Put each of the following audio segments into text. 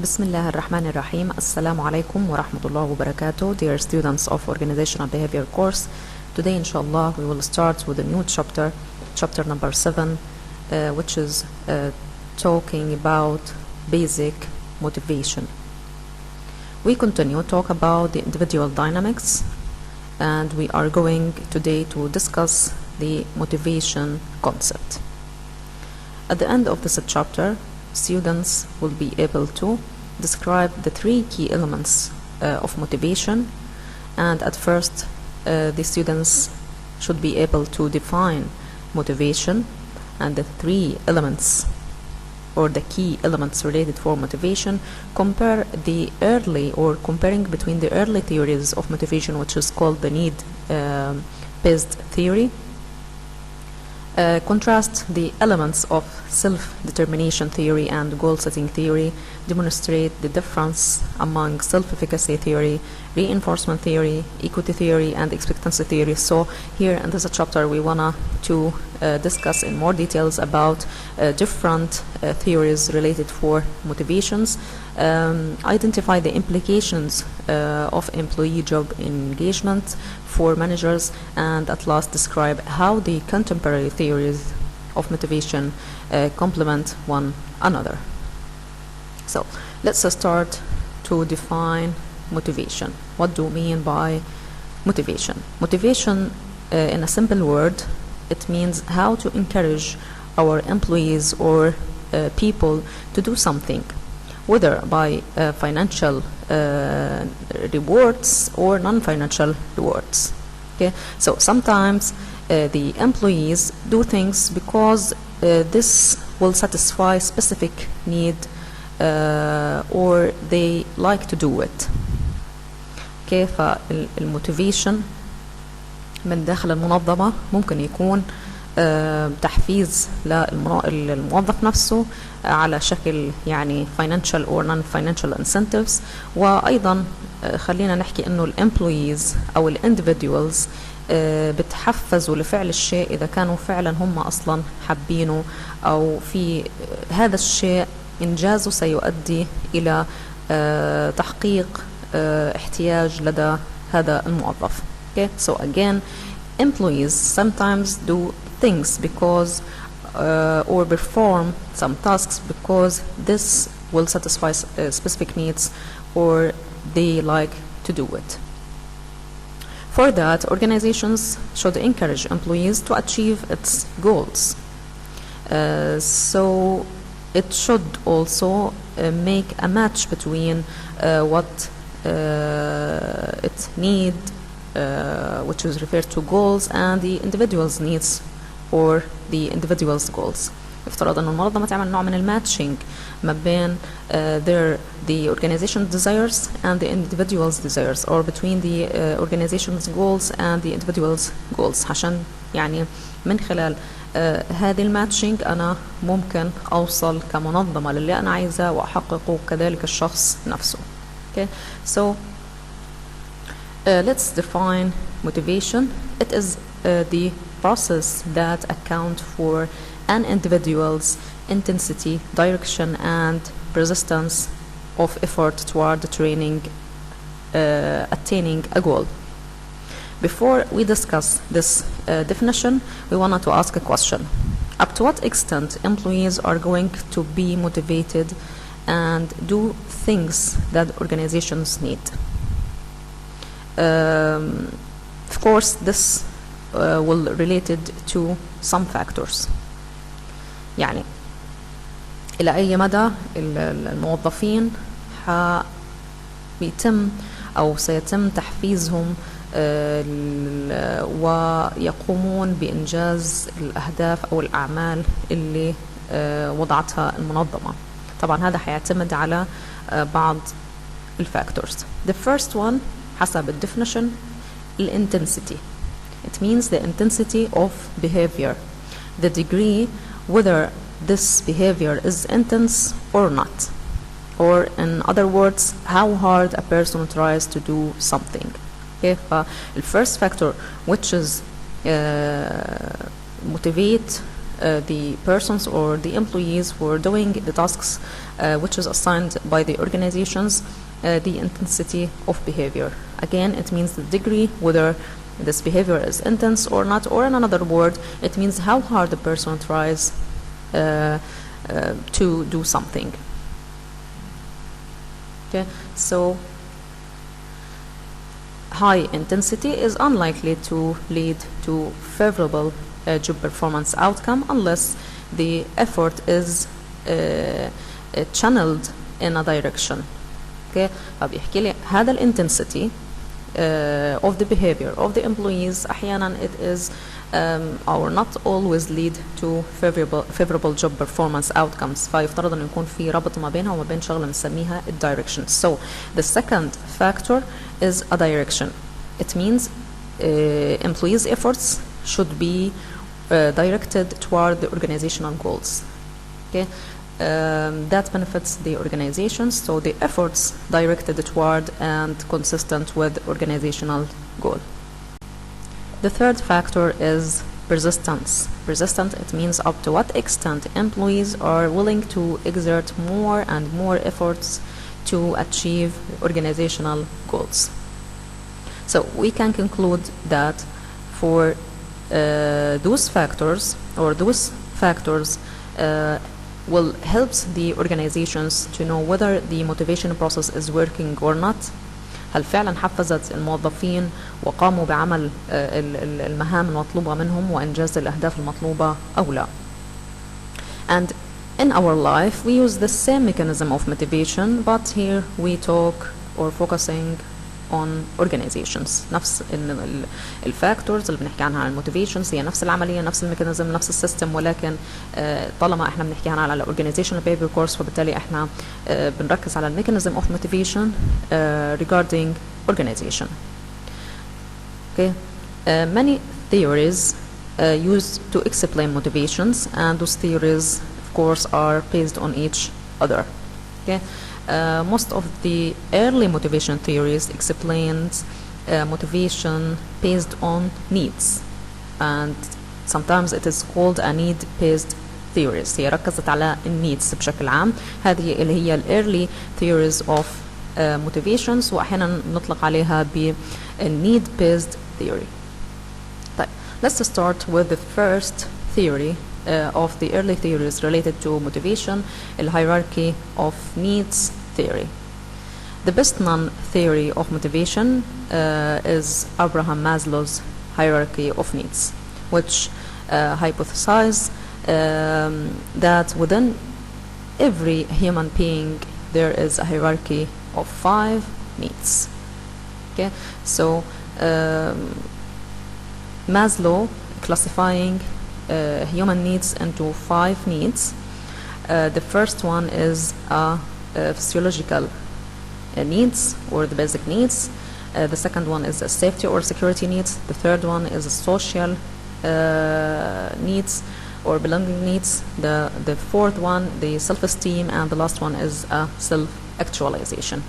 بسم الله الرحمن الرحيم. السلام عليكم ورحمة الله وبركاته. Dear students of Organizational Behavior course, today inshallah we will start with a new chapter, chapter number 7, which is talking about basic motivation. We continue talk about the individual dynamics, and we are going today to discuss the motivation concept. At the end of this chapter, students will be able to describe the three key elements of motivation, and at first the students should be able to define motivation and the three elements or the key elements related for motivation, compare the early or comparing between the early theories of motivation, which is called the need based theory, contrast the elements of self-determination theory and goal-setting theory, demonstrate the difference among self-efficacy theory, reinforcement theory, equity theory, and expectancy theory. So here in this chapter we wanna to discuss in more details about different theories related for motivations, identify the implications of employee job engagement for managers, and at last describe how the contemporary theories of motivation complement one another. So let's start to define motivation. What do we mean by motivation? Motivation, in a simple word, it means how to encourage our employees or people to do something, whether by financial rewards or non-financial rewards. Okay, so sometimes the employees do things because this will satisfy specific need or they like to do it. Okay, فالموتيفيشن من داخل المنظمة ممكن يكون تحفيز للموظف نفسه على شكل يعني financial or non-financial incentives، وأيضا خلينا نحكي إنه الامبلويز أو الانdividuals بتحفزوا لفعل الشيء إذا كانوا فعلا هم أصلا حابينه، أو في هذا الشيء إنجازه سيؤدي إلى تحقيق احتياج لدى هذا الموظف. Okay, so again, employees sometimes do things because or perform some tasks because this will satisfy specific needs or they like to do it. For that, organizations should encourage employees to achieve its goals. So it should also make a match between what it need, which is referred to goals, and the individual's needs or the individual's goals. افترض أن المنظمة تعمل نوع من الماتشينج ما بين the organization's desires and the individual's desires, or between the organization's goals and the individual's goals، عشان يعني من خلال هذه الماتشينج أنا ممكن أوصل كمنظمة للي أنا عايزة وأحققه كذلك الشخص نفسه. Okay, so let's define motivation. It is the process that account for an individual's intensity, direction, and persistence of effort toward attaining a goal. Before we discuss this definition, we wanted to ask a question. Up to what extent employees are going to be motivated and do things that organizations need? Of course, this will related to some factors. يعني إلى أي مدى الموظفين بيتم أو سيتم تحفيزهم ويقومون بإنجاز الأهداف أو الأعمال اللي وضعتها المنظمة. طبعا هذا حيعتمد على بعض الفاكتورز. The first one حسب definition intensity. It means the intensity of behavior, the degree whether this behavior is intense or not, or in other words how hard a person tries to do something. Okay, the first factor which is motivate the persons or the employees who are doing the tasks which is assigned by the organizations, the intensity of behavior. Again, it means the degree, whether this behavior is intense or not, or in another word, it means how hard the person tries to do something. Okay, so high intensity is unlikely to lead to favorable job performance outcome unless the effort is channeled in a direction. Okay, فبيحكي لي هذا الintensity of the behavior of the employees أحيانا it is or not always lead to favorable job performance outcomes. فيفترض أن يكون في ربط ما بينها وما بين شغلة نسميها direction. So the second factor is a direction. It means employees' efforts should be directed toward the organizational goals. Okay, that benefits the organization. So the efforts directed toward and consistent with organizational goal. The third factor is persistence. Persistent, it means up to what extent employees are willing to exert more and more efforts to achieve organizational goals. So we can conclude that for those factors will help the organizations to know whether the motivation process is working or not. هل فعلا حفزت الموظفين وقاموا بعمل المهام المطلوبة منهم وإنجاز الأهداف المطلوبة أو لا. And in our life we use the same mechanism of motivation, but here we talk or focusing on organizations. نفس الفاكتورز اللي بنحكي عنها على الموتيفيشنز هي نفس العملية، نفس الميكانيزم، نفس السيستم، ولكن طالما احنا بنحكي عنها على organizational behavior course فبالتالي احنا بنركز على الميكانيزم of motivation regarding organization. Okay, many theories used to explain motivations, and those theories of course are based on each other. Okay. Most of the early motivation theories explained motivation based on needs, and sometimes it is called a need-based theories. هي ركزت على النيدز بشكل عام. هذه اللي هي ال early theories of motivations، وأحيانا نطلق عليها ب need-based theory. طيب, let's start with the first theory of the early theories related to motivation, the hierarchy of needs theory. The best known theory of motivation is Abraham Maslow's hierarchy of needs, which hypothesizes that within every human being there is a hierarchy of 5 needs. Okay, so Maslow classifying human needs into 5 needs. The first one is physiological needs, or the basic needs. The second one is safety or security needs. The third one is social needs or belonging needs. The fourth one, the self-esteem, and the last one is self-actualization.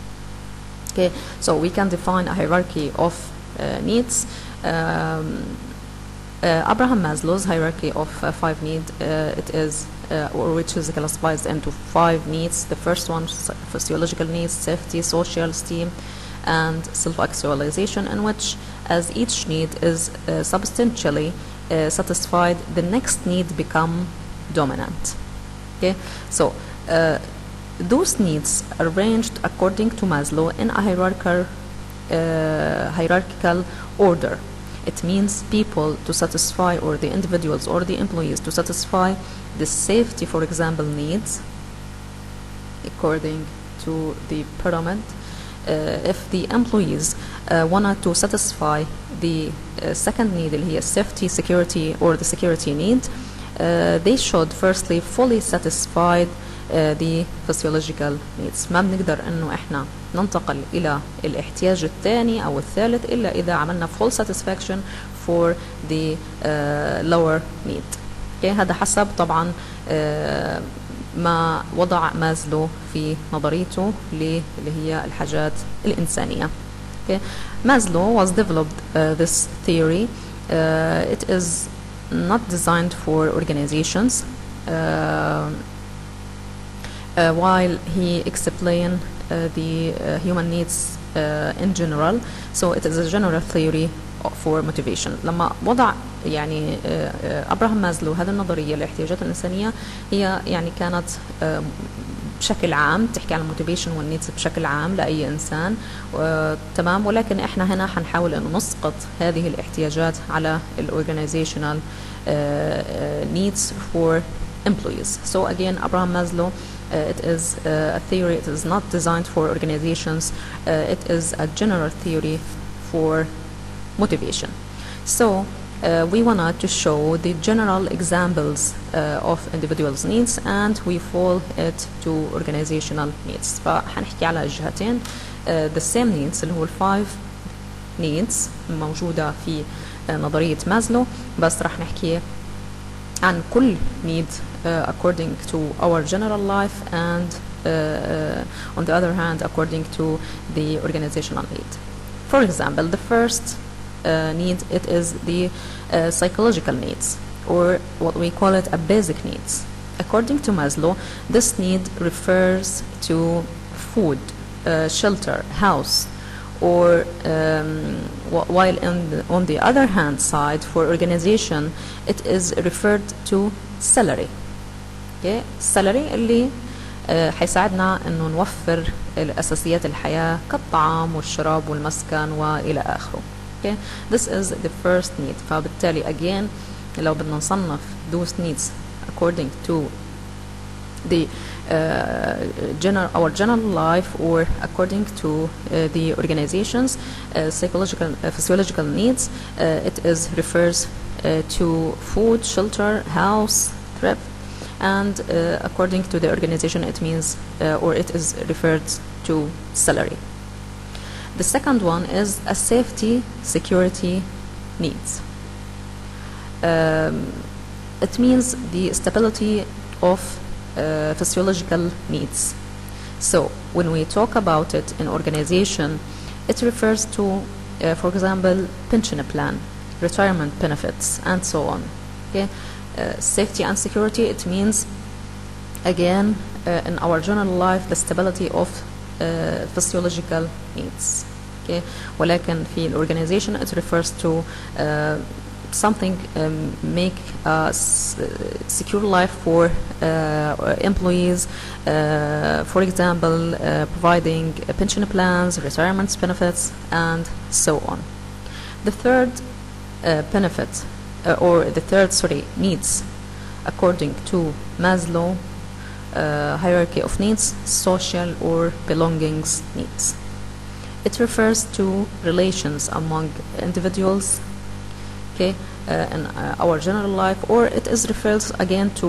Okay, so we can define a hierarchy of needs. Abraham Maslow's hierarchy of 5 needs, it is or which is classified into 5 needs. The first one, physiological needs, safety, social esteem, and self-actualization, in which as each need is substantially satisfied, the next need become dominant. Okay, so those needs are arranged according to Maslow in a hierarchical order. It means people to satisfy, or the individuals or the employees to satisfy the safety, for example, needs according to the pyramid. If the employees wanted to satisfy the second need, اللي هي safety, security, or the security need, they should firstly fully satisfy the physiological needs. ما بنقدر انه احنا ننتقل الى الاحتياج الثاني او الثالث الا اذا عملنا full satisfaction for the lower need. okay. هذا حسب طبعا ما وضع مازلو في نظريته اللي هي الحاجات الإنسانية. Okay. Maslow was developed this theory. It is not designed for organizations, while he explained the human needs in general. So it is a general theory for motivation. لما وضع يعني أبراهام مازلو هذه النظرية للاحتياجات الإنسانية، هي يعني كانت بشكل عام تحكي عن الموتيفيشن والنيدز بشكل عام لأي إنسان، تمام، ولكن إحنا هنا حنحاول إنه نسقط هذه الاحتياجات على الorganizational needs for employees. So again, Abraham Maslow, it is a theory. It is not designed for organizations. It is a general theory for motivation. So we wanted to show the general examples of individuals' needs, and we fall it to organizational needs. فحنحكي على الجهتين the same needs اللي هو ال 5 needs موجودة في نظرية مازلو، بس رح نحكي عن كل need according to our general life, and on the other hand according to the organizational need. For example, the first need, it is the psychological needs, or what we call it a basic needs. According to Maslow, this need refers to food, shelter, house, or while on the other hand side for organization it is referred to salary. Okay? salary اللي حيساعدنا انه نوفر الاساسيات الحياة كالطعام والشراب والمسكن والى اخره. Okay? This is the first need. فبالتالي again لو بدنا نصنف those needs according to the our general life or according to the organizations physiological needs, it is refers to food, shelter, house, trip, and according to the organization it means or it is referred to salary. The second one is a safety security needs. It means the stability of physiological needs. So when we talk about it in organization, it refers to for example pension plan, retirement benefits, and so on. Okay? Safety and security, it means again in our general life the stability of physiological needs. Okay? ولكن في الorganization it refers to something make a secure life for employees, for example providing pension plans, retirement benefits, and so on. The third benefit or the third needs according to Maslow hierarchy of needs, social or belongings needs. It refers to relations among individuals, okay, in our general life, or it is refers again to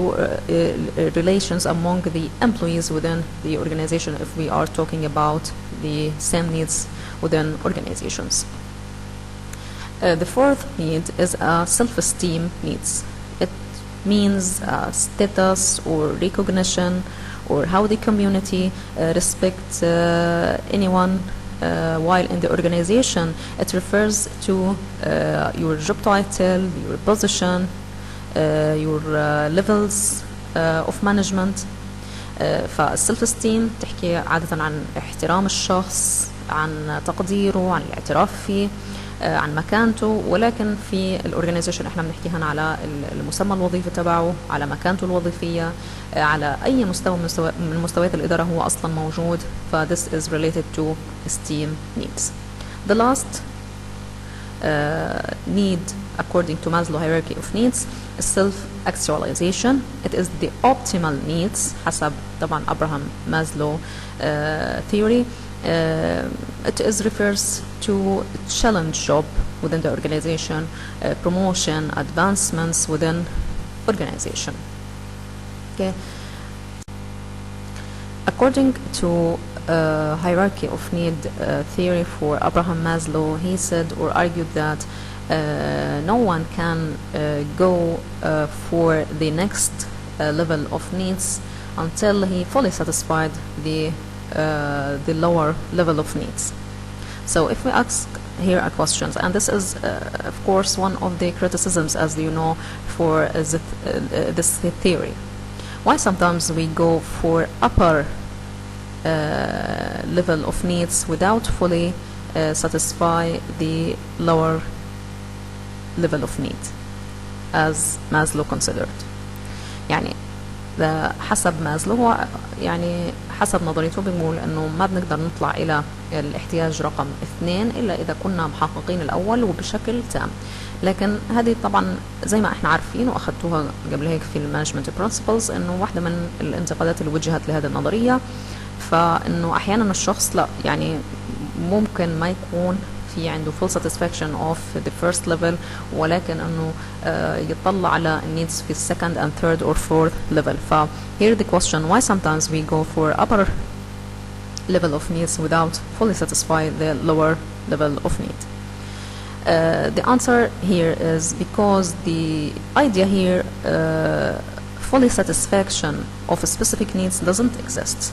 relations among the employees within the organization if we are talking about the same needs within organizations. The fourth need is self-esteem needs. It means status or recognition, or how the community respects anyone. While in the organization it refers to your job title, your position, your levels of management. فالسلف esteem تحكي عادة عن احترام الشخص، عن تقديره، عن الاعتراف فيه، عن مكانته، ولكن في الاورجنايزيشن احنا بنحكي هنا على المسمى الوظيفي تبعه، على مكانته الوظيفية، على اي مستوى من مستويات الإدارة هو اصلا موجود. ف this is related to esteem needs. The last need according to Maslow hierarchy of needs is self-actualization. It is the optimal needs حسب طبعا أبراهام مازلو theory. It is refers to challenge job within the organization, promotion, advancements within organization. Okay. According to hierarchy of need theory for Abraham Maslow, he said or argued that no one can go for the next level of needs until he fully satisfied the lower level of needs. So if we ask here a questions, and this is of course one of the criticisms, as you know, for this theory. Why sometimes we go for upper level of needs without fully satisfy the lower level of need as Maslow considered. يعني ده حسب مازلو، هو يعني حسب نظريته بيقول انه ما بنقدر نطلع الى الاحتياج رقم 2 الا اذا كنا محققين الاول وبشكل تام. لكن هذه طبعا زي ما احنا عارفين واخذتوها قبل هيك في المانجمنت برنسبلز، انه واحدة من الانتقادات اللي وجهت لهذه النظرية، فانه احيانا الشخص لا يعني ممكن ما يكون في عنده full satisfaction of the first level، ولكن انه يطلع على needs في second and third or fourth level. ف here the question, why sometimes we go for upper level of needs without fully satisfy the lower level of need? The answer here is because the idea here fully satisfaction of a specific needs doesn't exist.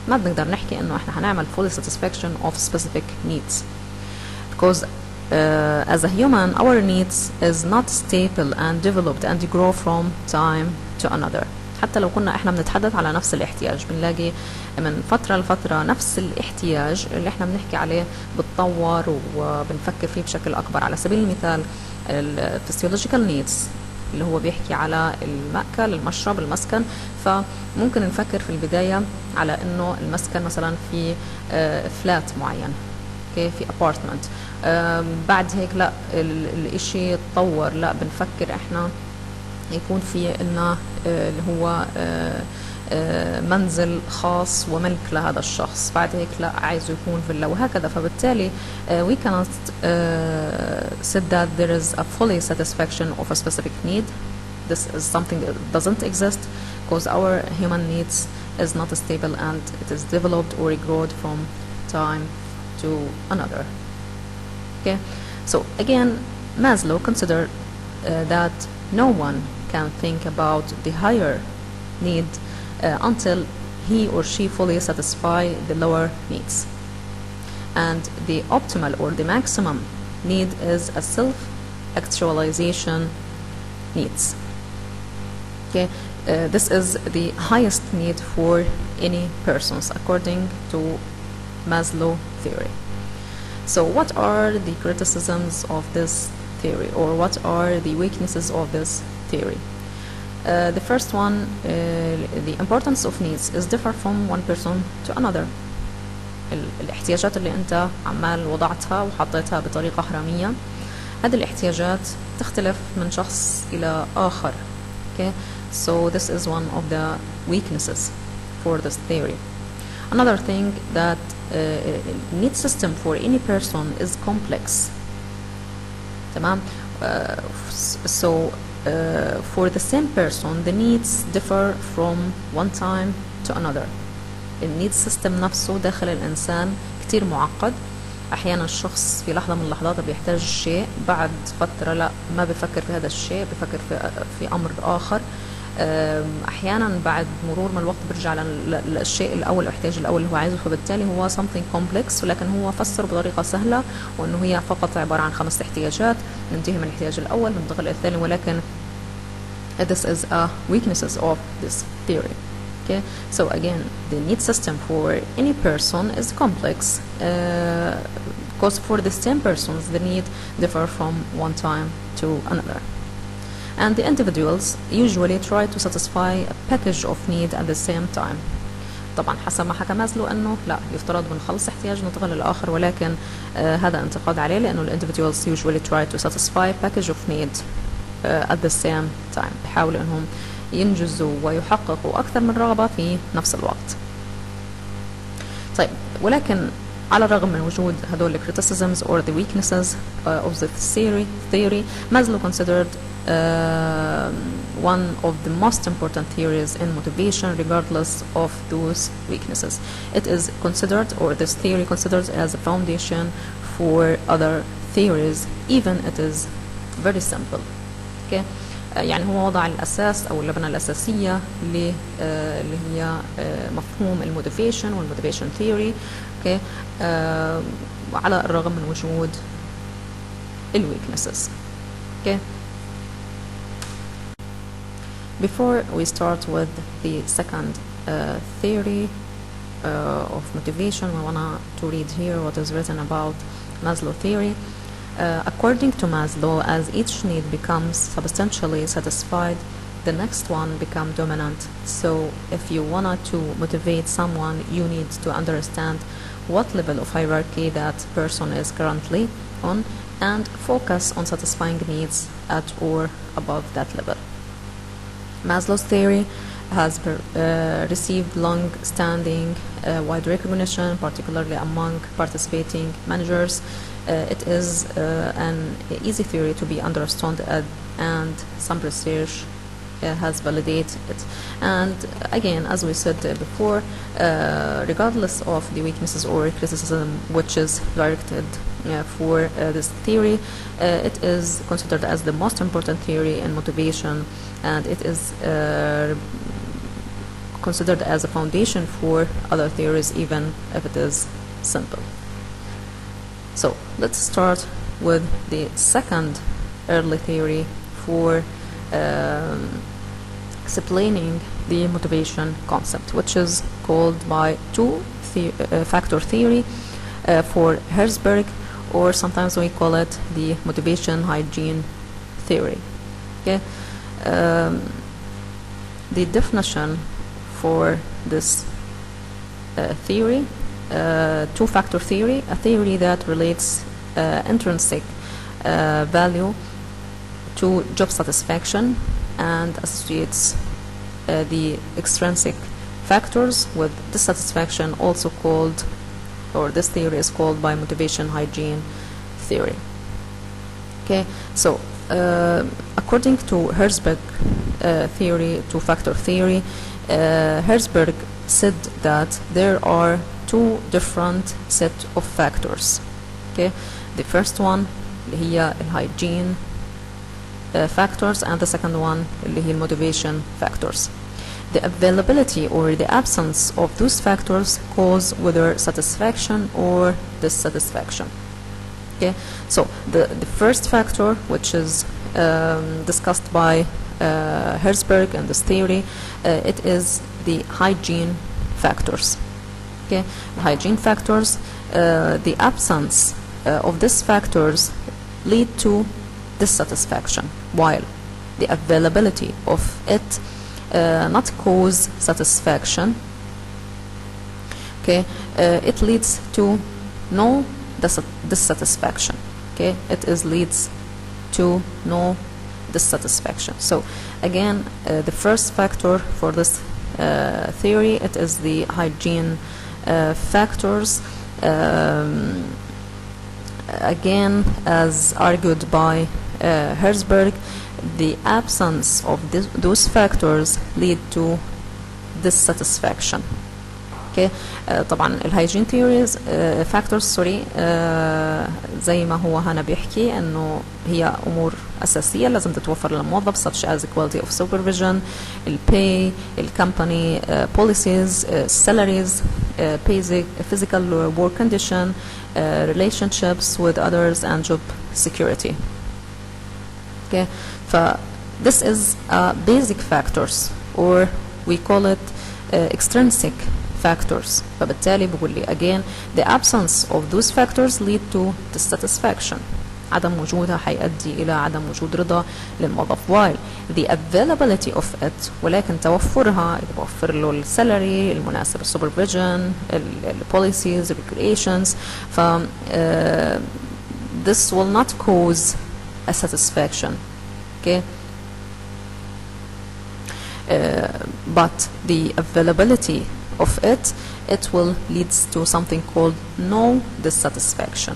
ما بنقدر نحكي انه احنا هنعمل fully satisfaction of specific needs. Because as a human, our needs is not stable and developed and grow from time to another. حتى لو كنا احنا بنتحدث على نفس الاحتياج، بنلاقي من فترة لفترة نفس الاحتياج اللي احنا بنحكي عليه بتطور وبنفكر فيه بشكل أكبر. على سبيل المثال الفسيولوجيكال نيدز اللي هو بيحكي على المأكل، المشرب، المسكن، فممكن نفكر في البداية على انه المسكن مثلا في فلات معين، في ابارتمنت. بعد هيك لا الاشي تطور، لا بنفكر احنا يكون في لنا اللي هو منزل خاص وملك لهذا الشخص، بعد هيك لا عايزه يكون فيلا، وهكذا. فبالتالي we cannot say that there is a fully satisfaction of a specific need. This is something that doesn't exist because our human needs is not stable and it is developed or growed from time to another. Okay, so again Maslow considered that no one can think about the higher need until he or she fully satisfy the lower needs, and the optimal or the maximum need is a self-actualization needs. Okay, this is the highest need for any persons according to Maslow theory. So what are the criticisms of this theory, or what are the weaknesses of this theory? The first one, the importance of needs is differ from one person to another. الاحتياجات اللي انت عمال وضعتها وحطيتها بطريقة هرمية، هذه الاحتياجات تختلف من شخص إلى آخر. Okay, so this is one of the weaknesses for this theory. Another thing that need system for any person is complex. تمام. So for the same person the needs differ from one time to another. النيد سيستم نفسه داخل الإنسان كتير معقد. أحيانا الشخص في لحظة من اللحظات بيحتاج شيء، بعد فترة لا ما بفكر في هذا الشيء، بفكر في أمر آخر. أحيانا بعد مرور من الوقت برجع للشيء الأول، الاحتياج الأول اللي هو عايزه. فبالتالي هو something complex، ولكن هو فسر بطريقة سهلة وأنه هي فقط عبارة عن 5 احتياجات، ننتهي من الاحتياج الأول ننتقل إلى الثاني. ولكن this is a weaknesses of this theory. Okay, so again the need system for any person is complex because for the same persons the need differ from one time to another, and the individuals usually try to satisfy a package of need at the same time. طبعا حسب ما حكى مازلو انه لا يفترض بنخلص احتياج ننتقل للاخر، ولكن هذا انتقاد عليه لانه ال individuals usually try to satisfy package of need at the same time. بيحاولوا انهم ينجزوا ويحققوا أكثر من رغبة في نفس الوقت. طيب، ولكن على الرغم من وجود هذول criticisms or the weaknesses of the theory, Maslow considered one of the most important theories in motivation regardless of those weaknesses. It is considered, or this theory considered, as a foundation for other theories, even it is very simple. Okay. يعني هو وضع الأساس أو اللبنة الأساسية اللي هي مفهوم الموتيفيشن والموتيفيشن ثيوري. اوكي على الرغم من وجود الويكنسز. okay. Before we start with the second theory of motivation, we want to read here what is written about Maslow theory. According to Maslow, as each need becomes substantially satisfied, the next one becomes dominant. So if you want to motivate someone, you need to understand what level of hierarchy that person is currently on and focus on satisfying needs at or above that level. Maslow's theory has received long-standing wide recognition, particularly among participating managers. It is an easy theory to be understood and some research has validated it. And again, as we said before, regardless of the weaknesses or criticism which is directed for this theory, it is considered as the most important theory in motivation, and it is considered as a foundation for other theories, even if it is simple. So let's start with the second early theory for explaining the motivation concept, which is called by two-factor theory for Herzberg, or sometimes we call it the motivation hygiene theory. Okay, the definition for this theory, two-factor theory, a theory that relates intrinsic value to job satisfaction and associates the extrinsic factors with dissatisfaction, also called, or this theory is called by motivation hygiene theory. Okay, so according to Herzberg theory, two-factor theory, Herzberg said that there are two different set of factors. Okay, the first one اللي هي الhygiene factors, and the second one اللي هي motivation factors. The availability or the absence of those factors cause whether satisfaction or dissatisfaction. Okay, so the first factor, which is discussed by Herzberg and this theory, it is the hygiene factors. Okay, the hygiene factors, the absence of these factors lead to dissatisfaction, while the availability of it not cause satisfaction. Okay, it leads to no dissatisfaction. Okay, it is leads to no dissatisfaction. So again, the first factor for this theory, it is the hygiene factors. Again, as argued by Herzberg, the absence of those factors lead to dissatisfaction. Okay, طبعا الهايجين theories factors سوري زي ما هو هنا بيحكي انه هي امور اساسيه لازم تتوفر للموظف such as equality of supervision, الpay, الcompany policies, salaries, basic physical work condition, relationships with others, and job security. Okay, this is basic factors, or we call it extrinsic factors. فبالتالي بقول لي again the absence of those factors lead to dissatisfaction. عدم وجودها هيؤدي إلى عدم وجود رضا للموظف. while the availability of it, ولكن توفرها يوفر له السالري المناسب, السوبرفيجن, البوليسيز, regulations, ف this will not cause a satisfaction. Okay, but the availability of it will lead to something called no dissatisfaction.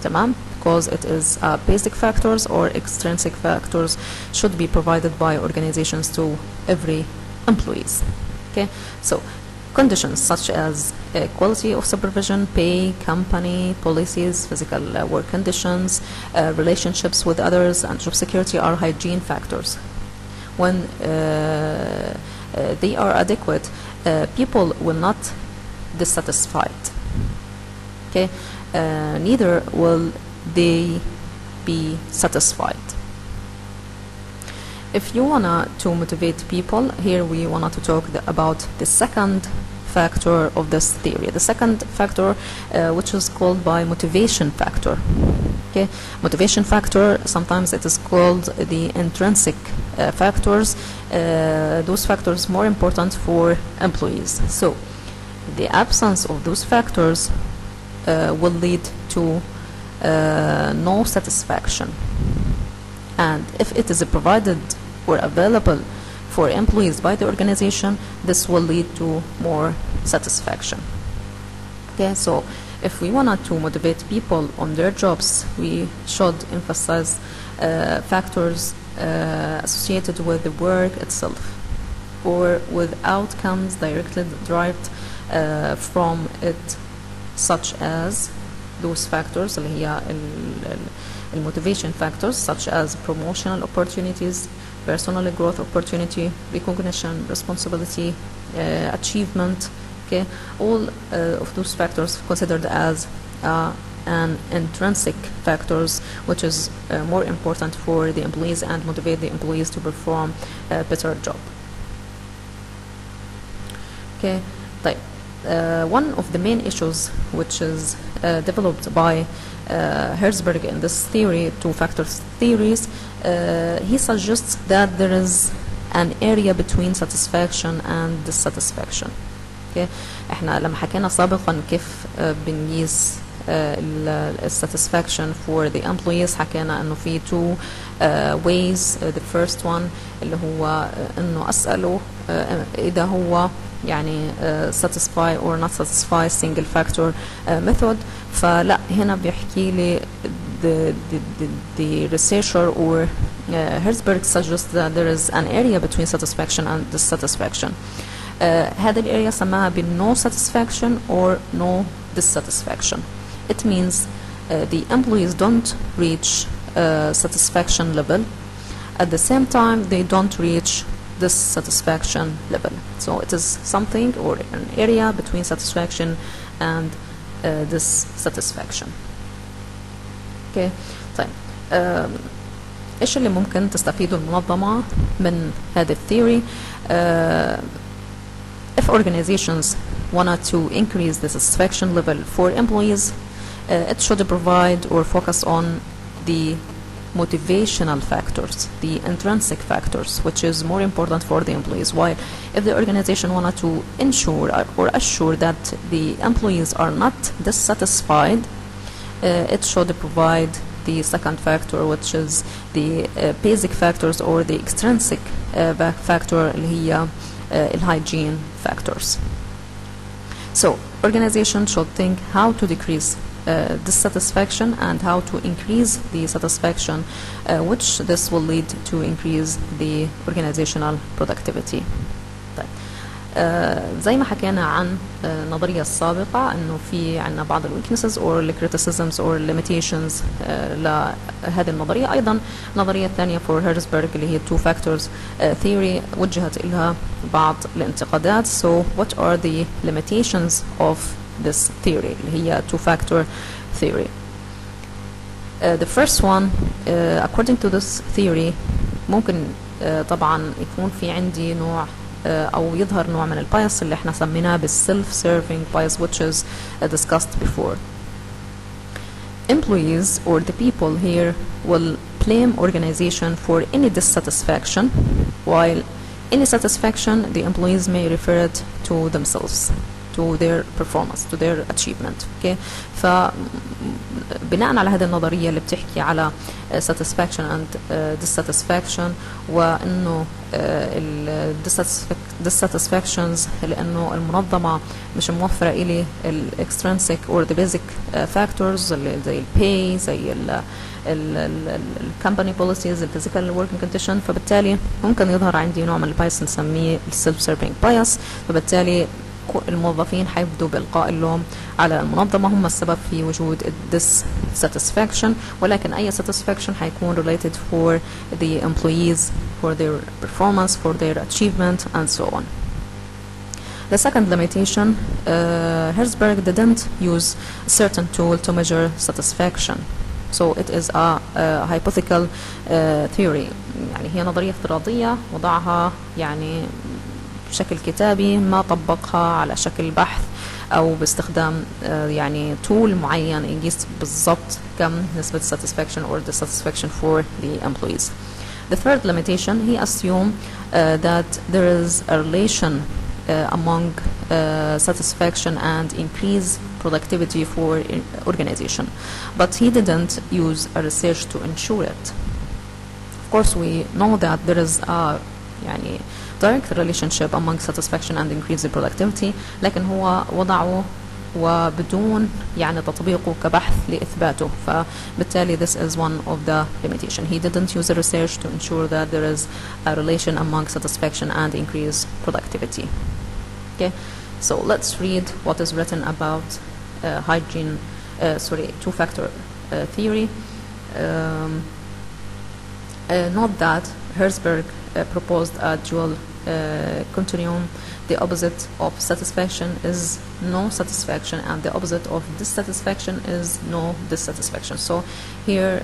تمام? Because it is basic factors or extrinsic factors should be provided by organizations to every employees. Okay, so conditions such as quality of supervision, pay, company policies, physical work conditions, relationships with others, and job security are hygiene factors. When they are adequate, people will not dissatisfied. Okay, neither will they be satisfied. If you wanna to motivate people, here we wanna to talk about the second factor of this theory. The second factor, which is called by motivation factor. Okay, motivation factor, sometimes it is called the intrinsic factors. Those factors more important for employees. So the absence of those factors will lead to no satisfaction. And if it is provided or available for employees by the organization, this will lead to more satisfaction. Okay, so if we wanted to motivate people on their jobs, we should emphasize factors associated with the work itself or with outcomes directly derived from it, such as those factors اللي هي motivation factors such as promotional opportunities, personal growth opportunity, recognition, responsibility, achievement. Okay, all of those factors considered as an intrinsic factors, which is more important for the employees and motivate the employees to perform a better job. Okay, one of the main issues which is developed by Herzberg in this theory, two factors theories, he suggests that there is an area between satisfaction and dissatisfaction. Okay. احنا لما حكينا سابقا كيف بنقيس satisfaction for the employees، حكينا انه في two ways. The first one اللي هو انه اسأله اذا هو يعني satisfy or not satisfy single factor method. فلا هنا بيحكي لي the researcher or Herzberg suggests that there is an area between satisfaction and dissatisfaction. هذه الاريا سماها بال no satisfaction or no dissatisfaction. It means the employees don't reach satisfaction level. At the same time, they don't reach dissatisfaction level. So it is something or an area between satisfaction and dissatisfaction. Okay. طيب ايش اللي ممكن تستفيده المنظمة من هذا الثيوري؟ If organizations wanted to increase the satisfaction level for employees, it should provide or focus on the motivational factors, the intrinsic factors, which is more important for the employees. While if the organization wanted to ensure or assure that the employees are not dissatisfied, it should provide the second factor, which is the basic factors or the extrinsic factor اللي هي hygiene factors. So organization should think how to decrease dissatisfaction and how to increase the satisfaction, which this will lead to increase the organizational productivity. طيب. زي ما حكينا عن النظرية السابقة انه في عنا بعض الويكنسز or criticisms or limitations لهذه النظرية. ايضا النظرية الثانية for Herzberg اللي هي two factors theory وجهت لها بعض الانتقادات. So what are the limitations of this theory اللي هي two factor theory? The first one, according to this theory, ممكن طبعا يكون في عندي نوع أو يظهر نوع من البايس اللي احنا سميناه بالself-serving bias, which is discussed before. Employees or the people here will blame organization for any dissatisfaction, while any satisfaction the employees may refer it to themselves, to their performance, to their achievement. Okay, فبناء على هذه النظرية اللي بتحكي على satisfaction and dissatisfaction، وإنه dissatisfactions لأنه المنظمة مش موفرة إلي extrinsic or the basic factors زي ال pay، زي ال company policies، ال physical working condition، فبالتالي ممكن يظهر عندي نوع من البايس نسميه self-serving bias. فبالتالي الموظفين حيبدوا بإلقاء اللوم على المنظمة، هم السبب في وجود dissatisfaction، ولكن أي satisfaction حيكون related for the employees, for their performance, for their achievement and so on. The second limitation, Herzberg didn't use a certain tool to measure satisfaction. So it is a hypothetical theory. يعني هي نظرية افتراضية وضعها يعني بشكل كتابي، ما طبقها على شكل بحث أو باستخدام يعني tool معين يقيس بالضبط كم نسبة satisfaction or dissatisfaction for the employees. The third limitation, he assumed that there is a relation among satisfaction and increased productivity for organization, but he didn't use a research to ensure it. Of course, we know that there is a يعني direct relationship among satisfaction and increased productivity، لكن هو وضعه وبدون يعني تطبيقه كبحث لإثباته، فبالتالي this is one of the limitation. He didn't use a research to ensure that there is a relation among satisfaction and increased productivity. Okay, so let's read what is written about two-factor theory. Note that Herzberg proposed a dual continuum. The opposite of satisfaction is no satisfaction, and the opposite of dissatisfaction is no dissatisfaction. So here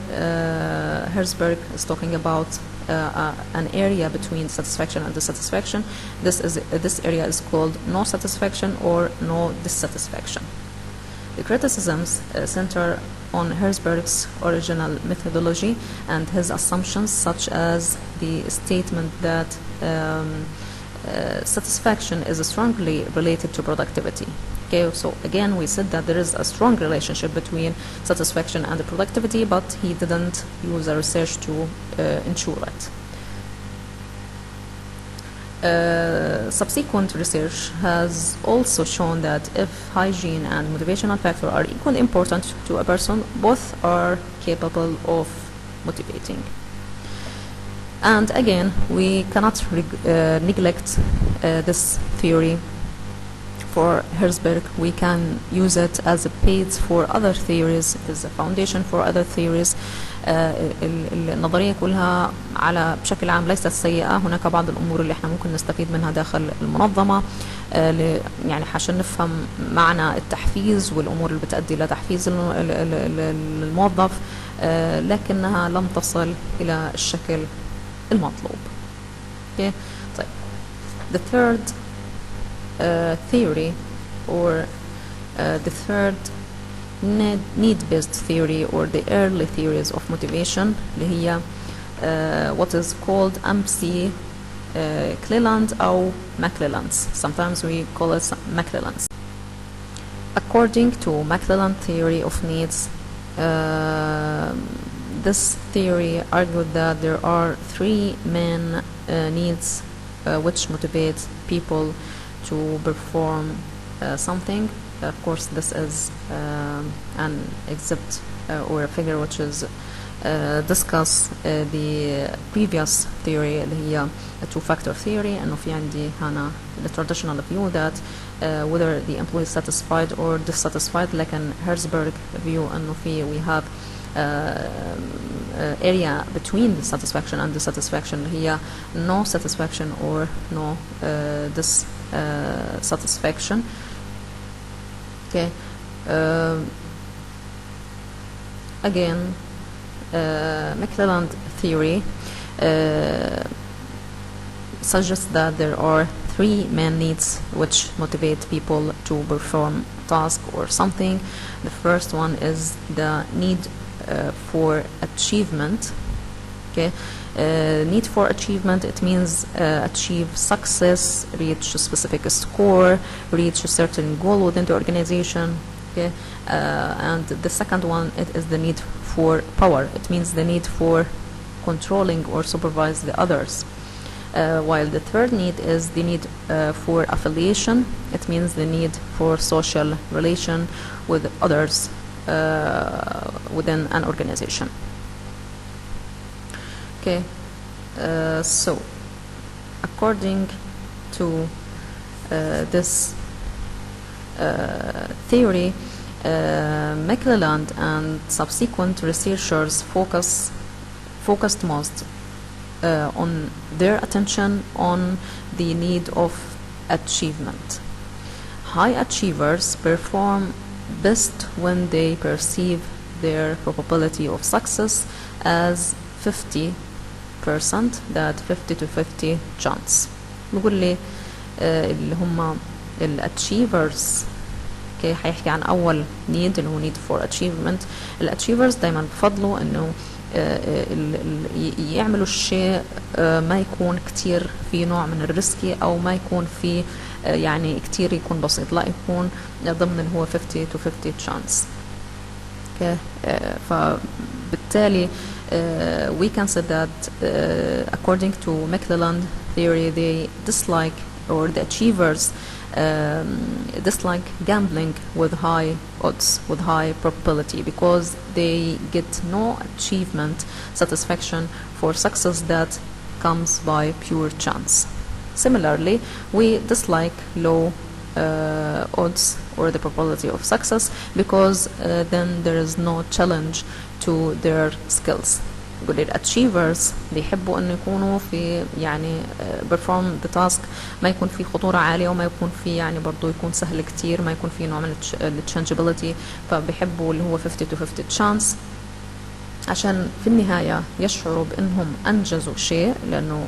Herzberg is talking about an area between satisfaction and dissatisfaction. This area is called no satisfaction or no dissatisfaction. The criticisms center on Herzberg's original methodology and his assumptions, such as the statement that satisfaction is strongly related to productivity. Okay, so again we said that there is a strong relationship between satisfaction and the productivity, but he didn't use a research to ensure it. Subsequent research has also shown that if hygiene and motivational factor are equally important to a person, both are capable of motivating. And again, we cannot neglect this theory for Herzberg. We can use it as a base for other theories, as a foundation for other theories. النظرية كلها على بشكل عام ليست سيئة. هناك بعض الأمور اللي احنا ممكن نستفيد منها داخل المنظمة يعني عشان نفهم معنى التحفيز والأمور اللي بتؤدي إلى تحفيز الموظف، لكنها لم تصل إلى الشكل المطلوب. Okay. طيب. The third theory or the third need-based theory or the early theories of motivation اللي هي what is called MC Cleland أو McClelland's. Sometimes we call it McClelland's. According to McClelland theory of needs, this theory argued that there are three main needs which motivate people to perform something. Of course, this is an exhibit or a figure which is discuss the previous theory اللي هي two-factor theory. إنه في عندي هنا the traditional view that whether the employee is satisfied or dissatisfied، لكن Herzberg view إنه في we have area between the satisfaction and dissatisfaction اللي هي no satisfaction or no dissatisfaction. Okay. Again, McClelland theory suggests that there are three main needs which motivate people to perform a task or something. The first one is the need for achievement. Okay. Need for achievement, it means achieve success, reach a specific score, reach a certain goal within the organization. Okay. And the second one, it is the need for power. It means the need for controlling or supervise the others. While the third need is the need for affiliation. It means the need for social relation with others within an organization. Okay, so according to this theory, McClelland and subsequent researchers focused most on their attention on the need of achievement. High achievers perform best when they perceive their probability of success as 50%, that 50 to 50 chance. بقول لي اللي هم الاتشيفرز. اوكي هيحكي عن اول need اللي هو need for achievement. الاتشيفرز دايما بفضلوا انه يعملوا الشيء ما يكون كتير في نوع من الريسكي او ما يكون في يعني كتير يكون بسيط، لا يكون ضمن اللي هو 50 to 50 chance. اوكي فبالتالي we can say that according to McClelland theory they dislike, or the achievers dislike gambling with high odds, with high probability, because they get no achievement satisfaction for success that comes by pure chance. Similarly, we dislike low odds or the probability of success because then there is no challenge to their skills. يقول achievers بيحبوا انه يكونوا في يعني perform the task ما يكون في خطورة عالية وما يكون في يعني برضو يكون سهل كتير، ما يكون في نوع من changeability، فبيحبوا اللي هو 50 to 50 chance عشان في النهاية يشعروا بانهم انجزوا شيء، لانه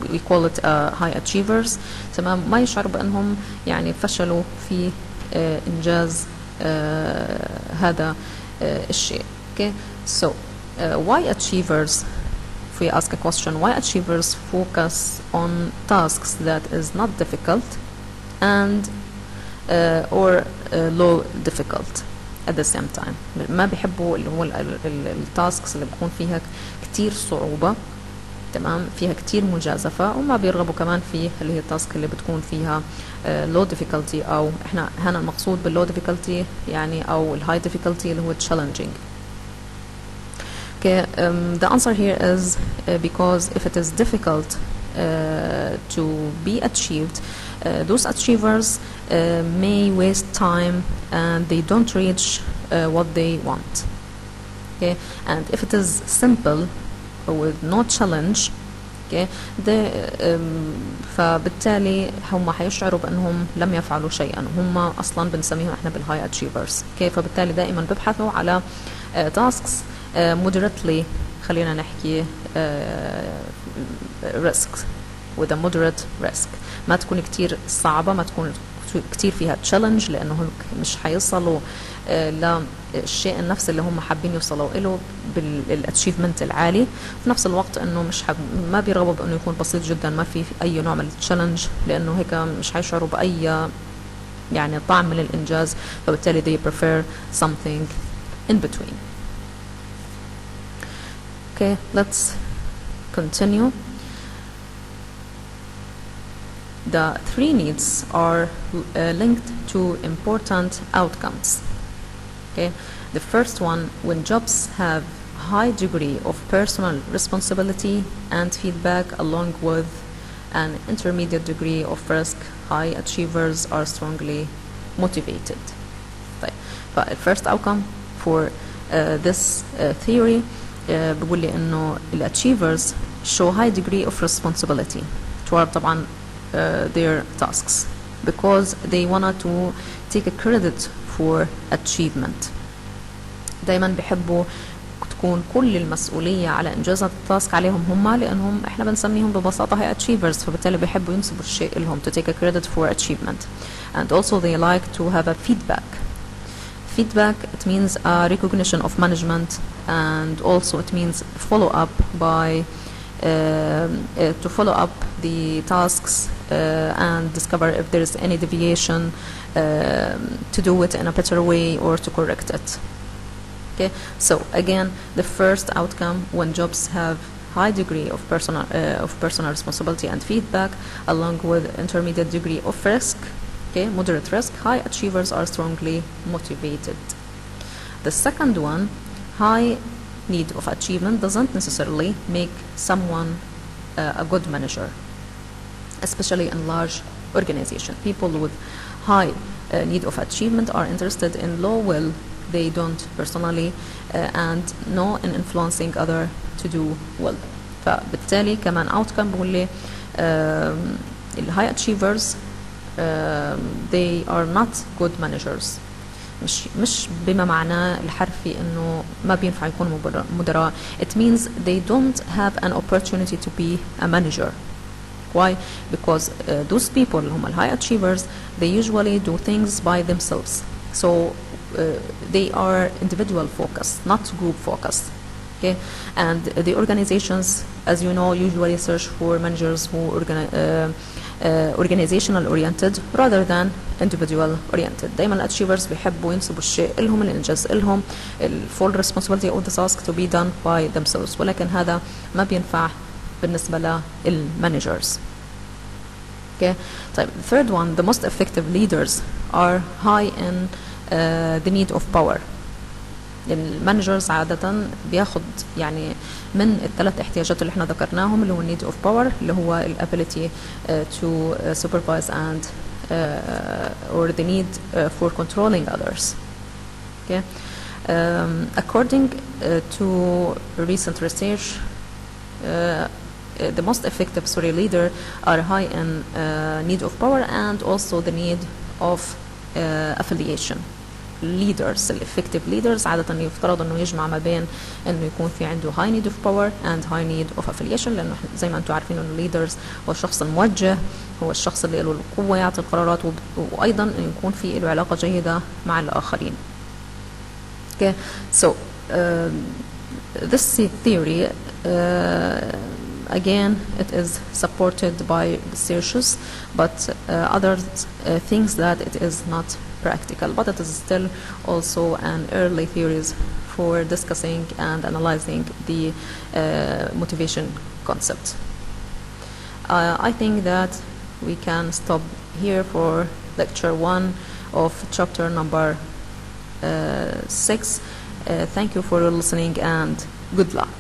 we call it high achievers. تمام، ما يشعروا بانهم يعني فشلوا في انجاز هذا الشيء. Okay, so why achievers, if we ask a question, why achievers focus on tasks that is not difficult and or low difficult at the same time. ما بيحبوا اللي هو التاسكس اللي بيكون فيها كتير صعوبة، تمام، فيها كتير مجازفة، وما بيرغبوا كمان في اللي هي التاسك اللي بتكون فيها low difficulty، أو إحنا هنا المقصود بالlow difficulty يعني أو الhigh difficulty اللي هو challenging. Okay, the answer here is because if it is difficult to be achieved, those achievers may waste time and they don't reach what they want. Okay, and if it is simple with no challenge, okay, فبالتالي هم حيشعروا بأنهم لم يفعلوا شيئا، هم أصلا بنسميهم احنا بالهاي achievers. Okay, فبالتالي دائما ببحثوا على tasks moderately، خلينا نحكي risk with a moderate risk، ما تكون كتير صعبة، ما تكون كتير فيها challenge، لأنه مش حيصلوا للشيء النفس اللي هم حابين يوصلوا له بالachievement العالي، في نفس الوقت انه مش ما بيرغبوا بانه يكون بسيط جدا، ما في اي نوع من الchallenge، لانه هيك مش حيشعروا باي يعني طعم من الانجاز، فبالتالي they prefer something in between. Okay, let's continue. The three needs are linked to important outcomes. Okay, the first one, when jobs have high degree of personal responsibility and feedback along with an intermediate degree of risk, high achievers are strongly motivated. طيب, the first outcome for this theory بيقول لي انه achievers show high degree of responsibility toward طبعا their tasks because they wanted to take a credit for achievement. دايما بيحبوا تكون كل المسؤولية على إنجاز التاسك عليهم هم، لأنهم إحنا بنسميهم ببساطة هي achievers، فبالتالي بيحبوا ينسبوا الشيء لهم to take a credit for achievement. And also they like to have a feedback. Feedback, it means a recognition of management, and also it means follow up by to follow up the tasks and discover if there is any deviation, to do it in a better way or to correct it. Okay, so again, the first outcome when jobs have high degree of personal responsibility and feedback along with intermediate degree of risk, okay, moderate risk, high achievers are strongly motivated. The second one, high need of achievement doesn't necessarily make someone a good manager, especially in large organization. People with high need of achievement are interested in law will they don't personally and no in influencing other to do well. فبالتالي كمان outcome بقول لي ال high achievers they are not good managers. مش بما معناه الحرفي انه ما بينفع يكونوا مدراء. It means they don't have an opportunity to be a manager. Why? Because those people هم ال high achievers they usually do things by themselves. So they are individual focused, not group focused. Okay, and the organizations, as you know, usually search for managers who organizational oriented rather than individual oriented. دايما الاتشيفرز بيحبوا ينسبوا الشيء لهم الانجاز لهم full responsibility of the task to be done by themselves. ولكن هذا ما بينفع بالنسبة للmanagers. Okay. طيب the third one, the most effective leaders are high in the need of power. المانجرز عادة بياخد يعني من الثلاث احتياجات اللي احنا ذكرناهم اللي هو need of power اللي هو ال ability to supervise and or the need for controlling others. Okay. According to recent research, the most effective leader are high in need of power and also the need of affiliation. leaders, effective leaders عادة يفترض انه يجمع ما بين انه يكون في عنده high need of power and high need of affiliation لانه زي ما انتم عارفين انه leaders هو الشخص الموجه هو الشخص اللي له القوة يعطي القرارات وايضا انه يكون في له علاقة جيدة مع الاخرين. Okay, so this theory again it is supported by researchers but others think that it is not practical, but it is still also an early theories for discussing and analyzing the motivation concept. I think that we can stop here for lecture 1 of chapter number 6. Thank you for listening and good luck.